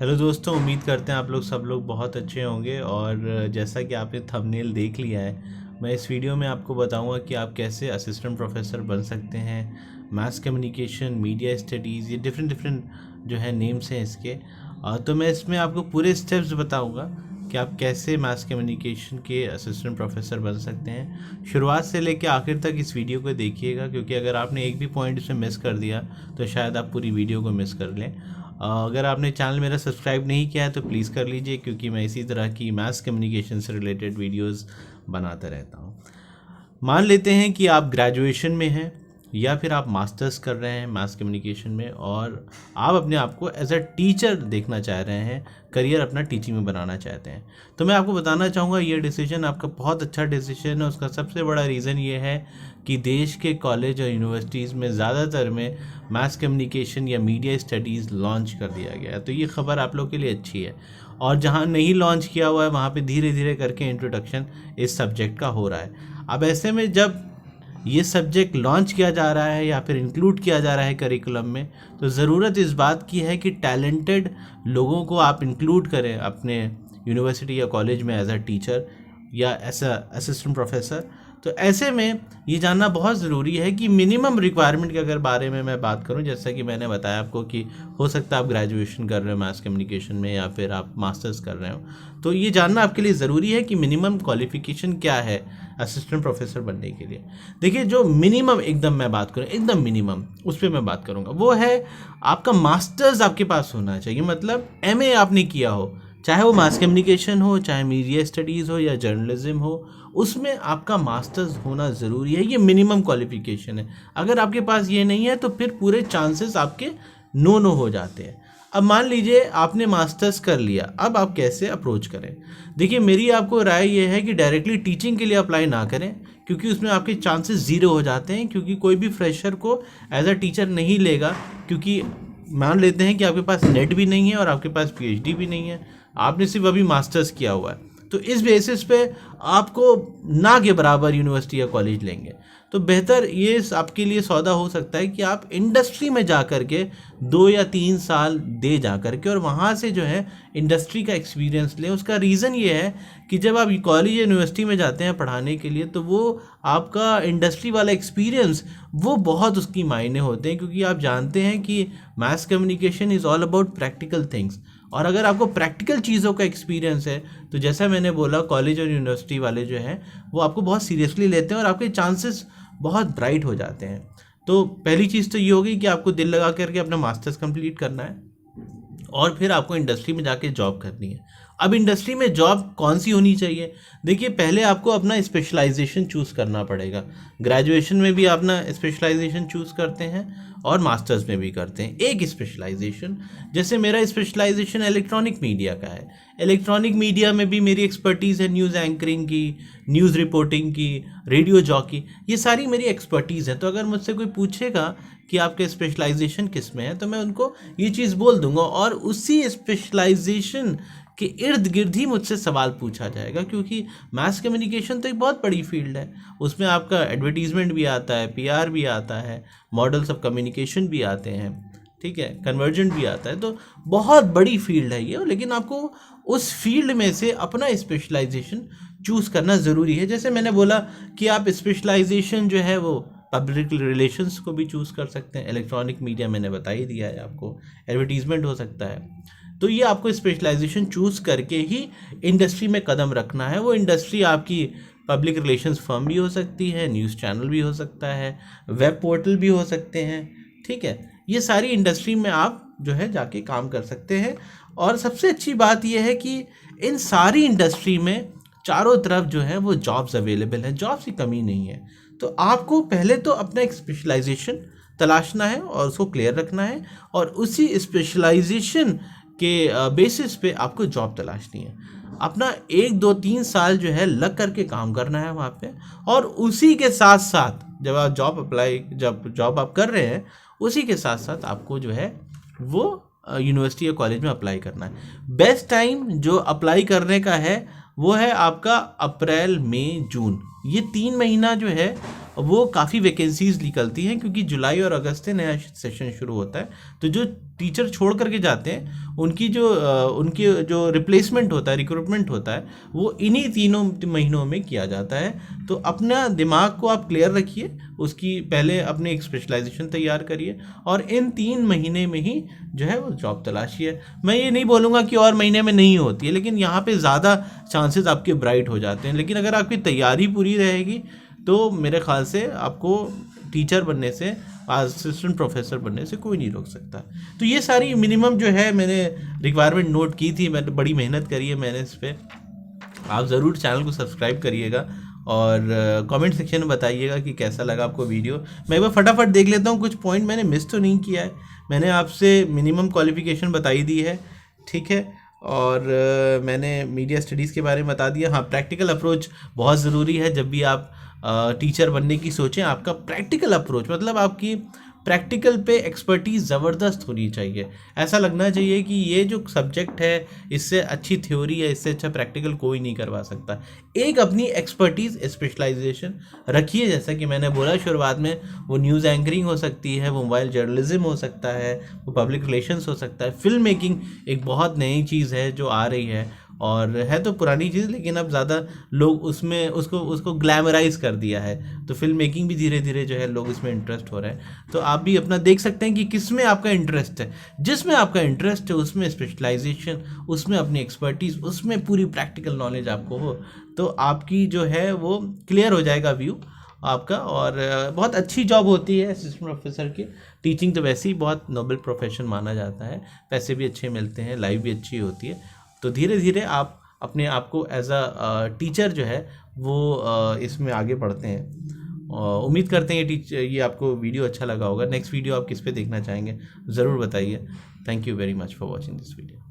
Hello दोस्तों, उम्मीद करते हैं आप लोग सब लोग बहुत अच्छे होंगे। और जैसा कि आपने थंबनेल देख लिया है, मैं इस वीडियो में आपको बताऊंगा कि आप कैसे असिस्टेंट प्रोफेसर बन सकते हैं। मास कम्युनिकेशन, मीडिया स्टडीज़, ये डिफरेंट डिफरेंट जो है नेम्स हैं इसके। तो मैं इसमें आपको पूरे स्टेप्स बताऊंगा कि आप कैसे मास कम्युनिकेशन के असिस्टेंट प्रोफेसर बन सकते हैं। शुरुआत से लेकर आखिर तक इस वीडियो को देखिएगा, क्योंकि अगर आपने एक भी पॉइंट इसमें मिस कर दिया तो शायद आप पूरी वीडियो को मिस कर लें। अगर आपने चैनल मेरा सब्सक्राइब नहीं किया है तो प्लीज़ कर लीजिए, क्योंकि मैं इसी तरह की मास कम्युनिकेशन से रिलेटेड वीडियोस बनाता रहता हूँ। मान लेते हैं कि आप ग्रेजुएशन में हैं या फिर आप मास्टर्स कर रहे हैं मास कम्युनिकेशन में, और आप अपने आप को एज अ टीचर देखना चाह रहे हैं, करियर अपना टीचिंग में बनाना चाहते हैं। तो मैं आपको बताना चाहूँगा ये डिसीजन आपका बहुत अच्छा डिसीजन है। उसका सबसे बड़ा रीज़न ये है कि देश के कॉलेज और यूनिवर्सिटीज़ में ज़्यादातर में मास कम्युनिकेशन या मीडिया स्टडीज़ लॉन्च कर दिया गया है। तो ये खबर आप लोग के लिए अच्छी है। और जहाँ नहीं लॉन्च किया हुआ है वहाँ पे धीरे धीरे करके इंट्रोडक्शन इस सब्जेक्ट का हो रहा है। अब ऐसे में जब ये सब्जेक्ट लॉन्च किया जा रहा है या फिर इंक्लूड किया जा रहा है करिकुलम में, तो ज़रूरत इस बात की है कि टैलेंटेड लोगों को आप इंक्लूड करें अपने यूनिवर्सिटी या कॉलेज में एज अ टीचर या एज अ असिस्टेंट प्रोफेसर। तो ऐसे में ये जानना बहुत ज़रूरी है कि मिनिमम रिक्वायरमेंट के अगर बारे में मैं बात करूं, जैसा कि मैंने बताया आपको कि हो सकता है आप ग्रेजुएशन कर रहे हो मास कम्युनिकेशन में या फिर आप मास्टर्स कर रहे हो, तो ये जानना आपके लिए ज़रूरी है कि मिनिमम क्वालिफिकेशन क्या है असिस्टेंट प्रोफेसर बनने के लिए। देखिए, जो मिनिमम एकदम मैं बात करूँ, एकदम मिनिमम उस पर मैं बात करूँगा, वो है आपका मास्टर्स आपके पास होना चाहिए। मतलब MA आपने किया हो, चाहे वो मास कम्युनिकेशन हो, चाहे मीडिया स्टडीज़ हो या जर्नलिज्म हो, उसमें आपका मास्टर्स होना ज़रूरी है। ये मिनिमम क्वालिफिकेशन है। अगर आपके पास ये नहीं है तो फिर पूरे चांसेस आपके नो हो जाते हैं। अब मान लीजिए आपने मास्टर्स कर लिया, अब आप कैसे अप्रोच करें। देखिए, मेरी आपको राय ये है कि डायरेक्टली टीचिंग के लिए अप्लाई ना करें, क्योंकि उसमें आपके चांसेस ज़ीरो हो जाते हैं। क्योंकि कोई भी फ्रेशर को एज अ टीचर नहीं लेगा, क्योंकि मान लेते हैं कि आपके पास नेट भी नहीं है और आपके पास PhD भी नहीं है, आपने सिर्फ अभी मास्टर्स किया हुआ है। तो इस बेसिस पे आपको ना के बराबर यूनिवर्सिटी या कॉलेज लेंगे। तो बेहतर ये आपके लिए सौदा हो सकता है कि आप इंडस्ट्री में जा कर के 2 या 3 साल दे जा कर के और वहाँ से जो है इंडस्ट्री का एक्सपीरियंस लें। उसका रीज़न ये है कि जब आप कॉलेज या यूनिवर्सिटी में जाते हैं पढ़ाने के लिए, तो वो आपका इंडस्ट्री वाला एक्सपीरियंस वो बहुत उसकी मायने होते हैं, क्योंकि आप जानते हैं कि mass communication is all about practical things. और अगर आपको प्रैक्टिकल चीज़ों का एक्सपीरियंस है, तो जैसा मैंने बोला, कॉलेज और यूनिवर्सिटी वाले जो हैं वो आपको बहुत सीरियसली लेते हैं और आपके चांसेस बहुत ब्राइट हो जाते हैं। तो पहली चीज़ तो ये होगी कि आपको दिल लगा करके अपना मास्टर्स कंप्लीट करना है और फिर आपको इंडस्ट्री में जाके जॉब करनी है। अब इंडस्ट्री में जॉब कौन सी होनी चाहिए? देखिए, पहले आपको अपना स्पेशलाइजेशन चूज़ करना पड़ेगा। ग्रेजुएशन में भी अपना स्पेशलाइजेशन चूज़ करते हैं और मास्टर्स में भी करते हैं एक स्पेशलाइजेशन। जैसे मेरा स्पेशलाइजेशन इलेक्ट्रॉनिक मीडिया का है। इलेक्ट्रॉनिक मीडिया में भी मेरी एक्सपर्टीज़ है न्यूज़ एंकरिंग की, न्यूज़ रिपोर्टिंग की, रेडियो जॉकी, ये सारी मेरी एक्सपर्टीज़ है। तो अगर मुझसे कोई पूछेगा कि आपके स्पेशलाइजेशन किस में है, तो मैं उनको ये चीज़ बोल दूंगा और उसी स्पेशलाइजेशन के इर्द गिर्द ही मुझसे सवाल पूछा जाएगा। क्योंकि मास कम्युनिकेशन तो एक बहुत बड़ी फील्ड है। उसमें आपका एडवर्टीजमेंट भी आता है, PR भी आता है, मॉडल्स ऑफ कम्युनिकेशन भी आते हैं, ठीक है, कन्वर्जेंट भी आता है। तो बहुत बड़ी फील्ड है ये, लेकिन आपको उस फील्ड में से अपना स्पेशलाइजेशन चूज़ करना ज़रूरी है। जैसे मैंने बोला कि आप स्पेशलाइजेशन जो है वो पब्लिक रिलेशंस को भी चूज़ कर सकते हैं। इलेक्ट्रॉनिक मीडिया मैंने बता ही दिया है आपको, एडवर्टीजमेंट हो सकता है। तो ये आपको स्पेशलाइजेशन चूज़ करके ही इंडस्ट्री में कदम रखना है। वो इंडस्ट्री आपकी पब्लिक रिलेशंस फर्म भी हो सकती है, न्यूज़ चैनल भी हो सकता है, वेब पोर्टल भी हो सकते हैं, ठीक है। ये सारी इंडस्ट्री में आप जो है जाके काम कर सकते हैं। और सबसे अच्छी बात यह है कि इन सारी इंडस्ट्री में चारों तरफ जो है वो जॉब्स अवेलेबल हैं, जॉब्स की कमी नहीं है। तो आपको पहले तो अपना एक स्पेशलाइजेशन तलाशना है और उसको क्लियर रखना है, और उसी स्पेशलाइजेशन के बेसिस पे आपको जॉब तलाशनी है। अपना 1 2 3 साल जो है लग करके काम करना है वहाँ पे, और उसी के साथ साथ जब आप जॉब आप कर रहे हैं, उसी के साथ साथ आपको जो है वो यूनिवर्सिटी या कॉलेज में अप्लाई करना है। बेस्ट टाइम जो अप्लाई करने का है वो है आपका अप्रैल, मई, जून। ये 3 महीना जो है वो काफ़ी वैकेंसीज निकलती हैं, क्योंकि जुलाई और अगस्त से नया सेशन शुरू होता है। तो जो टीचर छोड़ करके जाते हैं उनकी जो रिप्लेसमेंट होता है, रिक्रूटमेंट होता है, वो इन्हीं 3 महीनों में किया जाता है। तो अपना दिमाग को आप क्लियर रखिए, उसकी पहले अपने एक स्पेशलाइजेशन तैयार करिए और इन 3 महीने में ही जो है वो जॉब तलाशिए। मैं ये नहीं बोलूँगा कि और महीने में नहीं होती है, लेकिन यहाँ पे ज़्यादा चांसेस आपके ब्राइट हो जाते हैं। लेकिन अगर आपकी तैयारी पूरी रहेगी तो मेरे ख्याल से आपको टीचर बनने से, असिस्टेंट प्रोफेसर बनने से कोई नहीं रोक सकता। तो ये सारी मिनिमम जो है मैंने रिक्वायरमेंट नोट की थी, मैंने बड़ी मेहनत करी है मैंने इस पर। आप ज़रूर चैनल को सब्सक्राइब करिएगा और कमेंट सेक्शन में बताइएगा कि कैसा लगा आपको वीडियो। मैं एक बार फटाफट देख लेता हूँ, कुछ पॉइंट मैंने मिस तो नहीं किया है। मैंने आपसे मिनिमम क्वालिफिकेशन बताई दी है, ठीक है, और मैंने मीडिया स्टडीज़ के बारे में बता दिया। हाँ, प्रैक्टिकल अप्रोच बहुत ज़रूरी है। जब भी आप टीचर बनने की सोचें, आपका प्रैक्टिकल अप्रोच मतलब आपकी प्रैक्टिकल पे एक्सपर्टीज़ ज़बरदस्त होनी चाहिए। ऐसा लगना चाहिए कि ये जो सब्जेक्ट है इससे अच्छी थ्योरी है, इससे अच्छा प्रैक्टिकल कोई नहीं करवा सकता। एक अपनी एक्सपर्टीज़, स्पेशलाइजेशन रखिए। जैसा कि मैंने बोला शुरुआत में, वो न्यूज़ एंकरिंग हो सकती है, वो मोबाइल जर्नलिज्म हो सकता है, वो पब्लिक रिलेशंस हो सकता है। फिल्म मेकिंग एक बहुत नई चीज़ है जो आ रही है, और है तो पुरानी चीज़, लेकिन अब ज़्यादा लोग उसमें उसको ग्लैमराइज कर दिया है। तो फिल्म मेकिंग भी धीरे धीरे जो है लोग इसमें इंटरेस्ट हो रहे हैं। तो आप भी अपना देख सकते हैं कि किस में आपका इंटरेस्ट है। जिसमें आपका इंटरेस्ट है उसमें स्पेशलाइजेशन, उसमें अपनी एक्सपर्टीज़, उसमें पूरी प्रैक्टिकल नॉलेज आपको हो, तो आपकी जो है वो क्लियर हो जाएगा व्यू आपका। और बहुत अच्छी जॉब होती है असिस्टेंट प्रोफेसर की। टीचिंग तो वैसे ही बहुत नोबल प्रोफेशन माना जाता है, पैसे भी अच्छे मिलते हैं, लाइफ भी अच्छी होती है। तो धीरे धीरे आप अपने आप को एज अ टीचर जो है वो इसमें आगे बढ़ते हैं। उम्मीद करते हैं ये आपको वीडियो अच्छा लगा होगा। नेक्स्ट वीडियो आप किस पे देखना चाहेंगे ज़रूर बताइए। Thank you very much for watching this video.